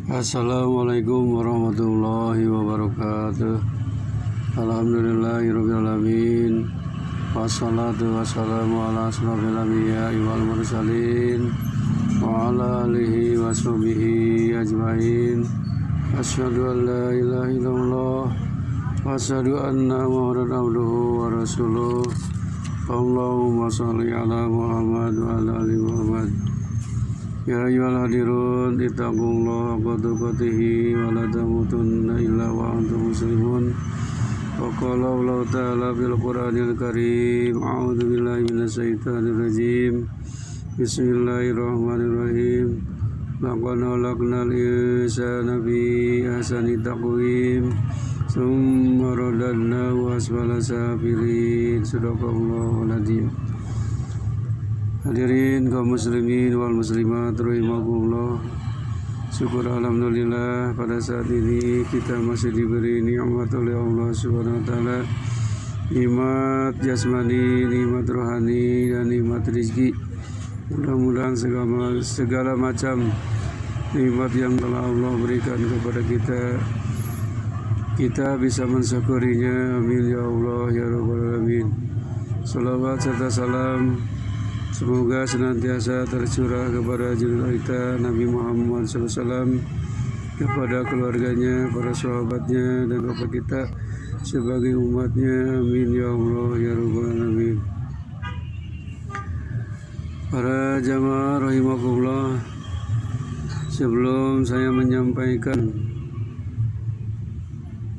Assalamualaikum warahmatullahi wabarakatuh. Alhamdulillahirabbil alamin. Wassalatu wassalamu ala asrofil anbiya'i wal mursalin wa ala alihi wa sahbihi ajmain. Asyhadu an la ilaha illallah wa asyhadu anna Muhammadan abduhu wa rasuluh. Allahumma shalli ala Muhammad wa ala ali Muhammad. Ya ayyuhal hadirun ittaqullaha haqqa tuqatih wa la tamutunna illa wa antum muslimun. Wa qala Allah ta'ala fil Qur'anil Karim, a'udzu billahi minasyaitonir rajim. Bismillahirrahmanirrahim. Laqad khalaqnal insana fi ahsani taqwim, tsumma radadnahu asfala safilin. Shadaqallahul adzim. Hadirin kaum muslimin wal muslimat rahimakumullah. Syukur alhamdulillah pada saat ini kita masih diberi nikmat oleh Allah Subhanahu wa taala, nikmat jasmani, nikmat rohani, dan nikmat rezeki. Mudah-mudahan segala macam nikmat yang telah Allah berikan kepada kita bisa mensyukurinya. Amin ya Allah ya rabbal alamin. Salawat serta salam semoga senantiasa tercurah kepada junjungan kita Nabi Muhammad SAW, kepada keluarganya, para sahabatnya, dan kepada kita sebagai umatnya. Amin ya Allah ya rabbal alamin. Para jamaah rahimakumullah, sebelum saya menyampaikan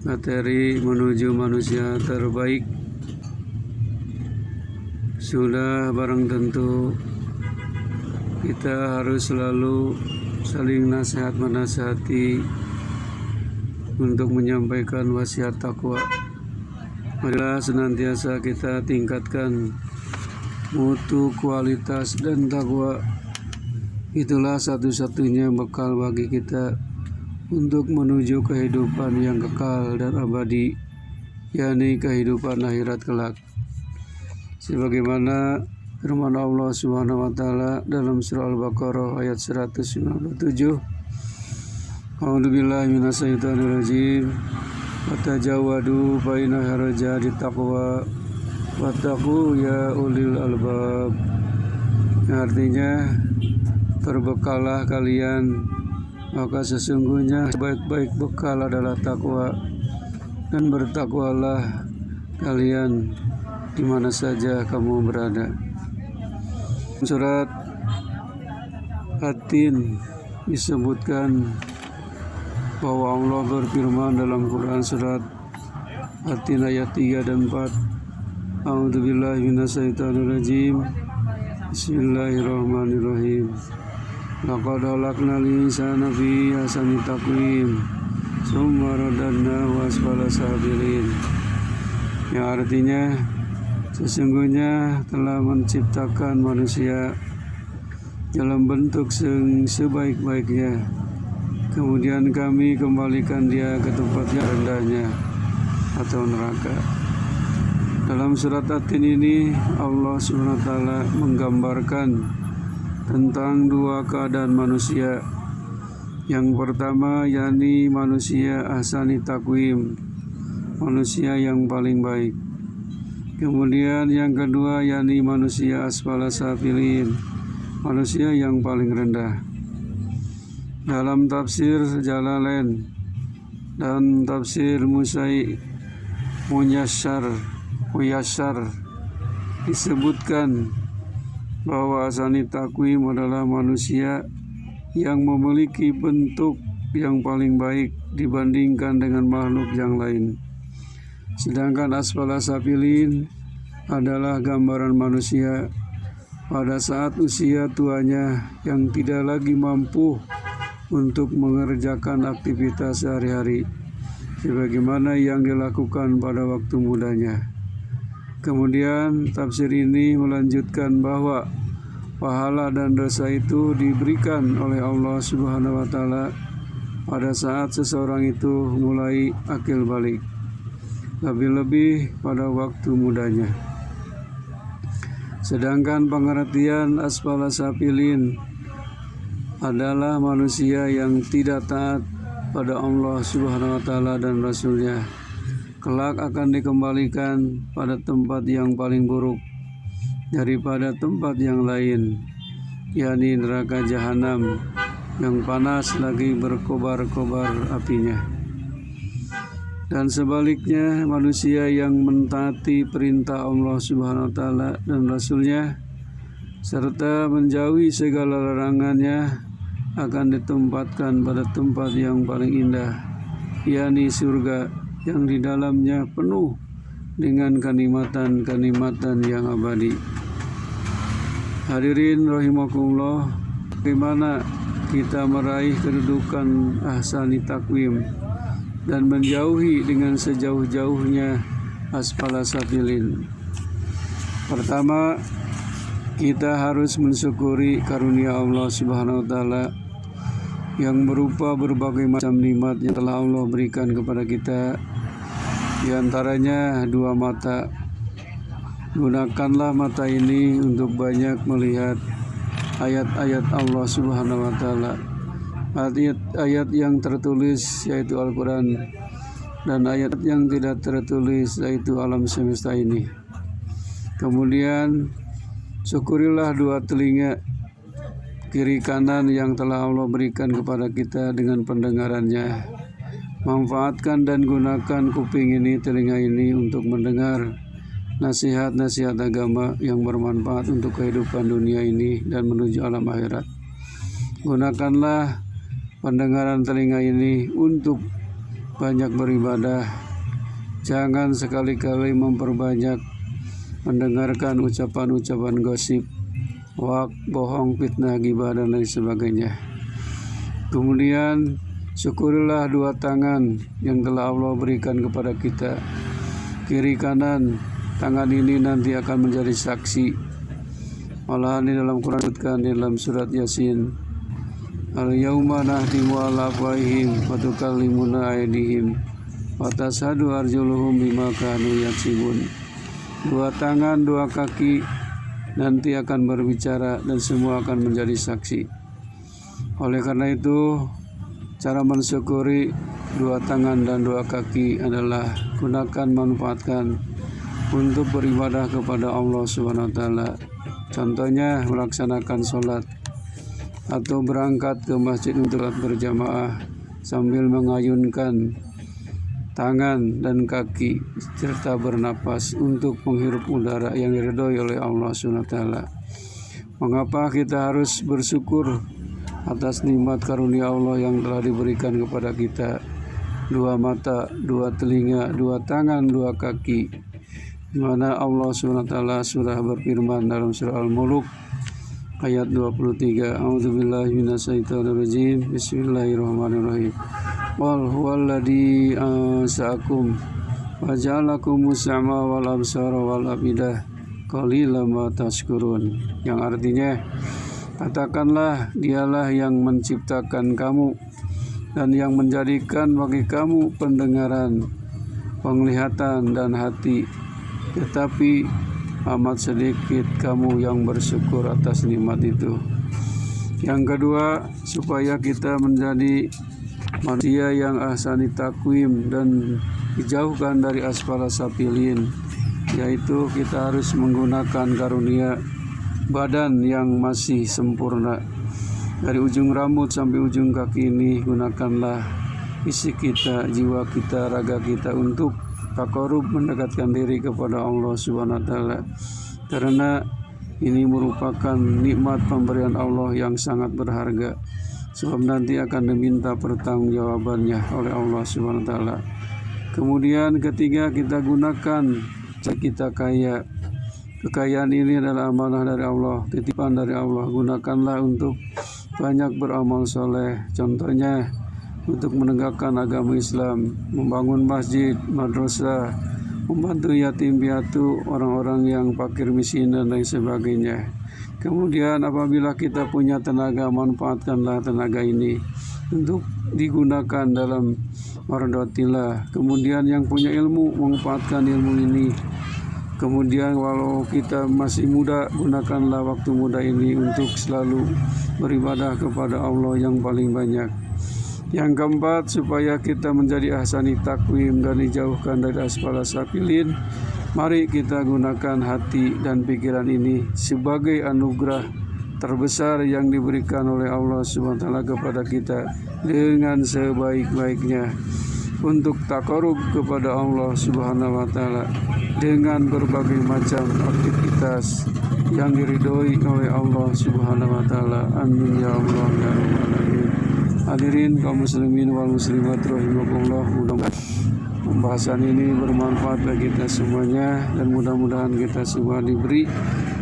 materi menuju manusia terbaik, sudah barang tentu kita harus selalu saling nasihat menasihati untuk menyampaikan wasiat takwa. Marilah senantiasa kita tingkatkan mutu, kualitas, dan takwa. Itulah satu-satunya bekal bagi kita untuk menuju kehidupan yang kekal dan abadi, yakni kehidupan akhirat kelak. Sebagaimana firman Allah Subhanahu wa taala dalam surah Al-Baqarah ayat 197, A'udzubillahi minasyaitonir rajim. Watajawadu fa inna khairaz taqwa wattaqu ya ulil albab. Artinya, berbekalah kalian, maka sesungguhnya sebaik-baik bekal adalah takwa, dan bertakwalah kalian di mana saja kamu berada. Surat At-Tin disebutkan bahwa Allah berfirman dalam Quran surat At-Tin ayat 3 dan 4. A'udzubillahi minasyaitonirrajim. Bismillahirrahmanirrahim. Laqad khalaqnal insana fi ahsani taqwim, tsumma radadnahu asfala safilin. Yang artinya, sesungguhnya telah menciptakan manusia dalam bentuk sebaik-baiknya, kemudian kami kembalikan dia ke tempat yang rendahnya atau neraka. Dalam surat At-Tin ini Allah SWT menggambarkan tentang dua keadaan manusia. Yang pertama yakni manusia ahsani taqwim, manusia yang paling baik. Kemudian yang kedua yakni manusia asfala safilin, manusia yang paling rendah. Dalam tafsir Jalalain dan tafsir Muyassar disebutkan bahwa ahsani taqwim adalah manusia yang memiliki bentuk yang paling baik dibandingkan dengan makhluk yang lain. Sedangkan asfala safilin adalah gambaran manusia pada saat usia tuanya yang tidak lagi mampu untuk mengerjakan aktivitas sehari-hari sebagaimana yang dilakukan pada waktu mudanya. Kemudian tafsir ini melanjutkan bahwa pahala dan dosa itu diberikan oleh Allah Subhanahu wa taala pada saat seseorang itu mulai akil balik, lebih-lebih pada waktu mudanya. Sedangkan pengertian asfala safilin adalah manusia yang tidak taat pada Allah Subhanahu wa Ta'ala dan Rasul-Nya. Kelak akan dikembalikan pada tempat yang paling buruk daripada tempat yang lain, yakni neraka jahanam yang panas lagi berkobar-kobar apinya. Dan sebaliknya, manusia yang mentaati perintah Allah Subhanahu wa Ta'ala dan Rasul-Nya serta menjauhi segala larangannya akan ditempatkan pada tempat yang paling indah, yakni surga yang di dalamnya penuh dengan kenikmatan-kenikmatan yang abadi. Hadirin rahimakumullah, bagaimana kita meraih kedudukan ahsani takwim dan menjauhi dengan sejauh-jauhnya asfala safilin? Pertama, kita harus mensyukuri karunia Allah Subhanahu wa Ta'ala yang berupa berbagai macam nikmat yang telah Allah berikan kepada kita, di antaranya 2 mata. Gunakanlah mata ini untuk banyak melihat ayat-ayat Allah Subhanahu wa Ta'ala, ayat-ayat yang tertulis yaitu Al-Quran, dan ayat yang tidak tertulis yaitu alam semesta ini. Kemudian syukurilah 2 telinga kiri kanan yang telah Allah berikan kepada kita dengan pendengarannya. Manfaatkan dan gunakan kuping ini, telinga ini untuk mendengar nasihat-nasihat agama yang bermanfaat untuk kehidupan dunia ini dan menuju alam akhirat. Gunakanlah pendengaran telinga ini untuk banyak beribadah. Jangan sekali-kali memperbanyak mendengarkan ucapan-ucapan gosip, hoak, bohong, fitnah, ghibah, dan lain sebagainya. Kemudian syukurilah 2 tangan yang telah Allah berikan kepada kita, kiri kanan. Tangan ini nanti akan menjadi saksi. Malahan di dalam Quran disebutkan di dalam surat Yasin, al-yauma nahtimu ala afwahihim wa tukallimuna aydihim wa tashhadu arjuluhum bima kanu yaksibun. 2 tangan, 2 kaki nanti akan berbicara dan semua akan menjadi saksi. Oleh karena itu, cara mensyukuri 2 tangan dan 2 kaki adalah gunakan, manfaatkan untuk beribadah kepada Allah Subhanahu wa Ta'ala. Contohnya melaksanakan sholat atau berangkat ke masjid untuk berjamaah sambil mengayunkan tangan dan kaki serta bernapas untuk menghirup udara yang diridhoi oleh Allah Subhanahu wa Ta'ala. Mengapa kita harus bersyukur atas nikmat karunia Allah yang telah diberikan kepada kita? 2 mata, 2 telinga, 2 tangan, 2 kaki. Di mana Allah Subhanahu wa Ta'ala surah berfirman dalam surah Al-Mulk ayat 23, A'udzubillahi minasyaitonirrajim, Bismillahirrahmanirrahim. Qul huwallazi ansa'akum wa ja'alakumus sam'a wal absara wal afidah qalilan ma tashkurun. Yang artinya, katakanlah, dialah yang menciptakan kamu dan yang menjadikan bagi kamu pendengaran, penglihatan, dan hati, tetapi amat sedikit kamu yang bersyukur atas nikmat itu. Yang kedua, supaya kita menjadi manusia yang ahsani takwim dan dijauhkan dari asfala safilin, yaitu kita harus menggunakan karunia badan yang masih sempurna. Dari ujung rambut sampai ujung kaki ini, gunakanlah fisik kita, jiwa kita, raga kita untuk taqarrub, mendekatkan diri kepada Allah Subhanahu wa Ta'ala. Karena ini merupakan nikmat pemberian Allah yang sangat berharga, sebab nanti akan diminta pertanggungjawabannya oleh Allah Subhanahu wa Ta'ala. Kemudian ketiga, kita gunakan kita kaya. Kekayaan ini adalah amanah dari Allah, titipan dari Allah. Gunakanlah untuk banyak beramal soleh. Contohnya untuk menegakkan agama Islam, membangun masjid, madrasah, membantu yatim piatu, orang-orang yang fakir miskin, dan lain sebagainya. Kemudian apabila kita punya tenaga, manfaatkanlah tenaga ini untuk digunakan dalam mardotillah. Kemudian yang punya ilmu, manfaatkan ilmu ini Kemudian walau kita masih muda, gunakanlah waktu muda ini untuk selalu beribadah kepada Allah yang paling banyak. Yang keempat, supaya kita menjadi ahsani takwim dan dijauhkan dari asfala safilin, mari kita gunakan hati dan pikiran ini sebagai anugerah terbesar yang diberikan oleh Allah SWT kepada kita dengan sebaik-baiknya untuk takarub kepada Allah Subhanahu wa taala dengan berbagai macam aktivitas yang diridhoi oleh Allah Subhanahu wa taala. Amin ya Allah ya rabbal alamin. Hadirin kaum muslimin wal muslimat rahimakumullah, mudah-mudahan pembahasan ini bermanfaat bagi kita semuanya dan mudah-mudahan kita semua diberi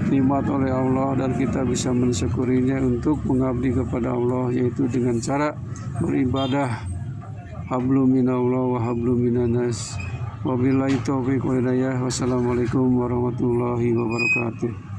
nikmat oleh Allah dan kita bisa mensyukurinya untuk mengabdi kepada Allah, yaitu dengan cara beribadah. Hablum minallah wa hablum minanas. Wabillahi taufiq wal hidayah. Wassalamualaikum warahmatullahi wabarakatuh.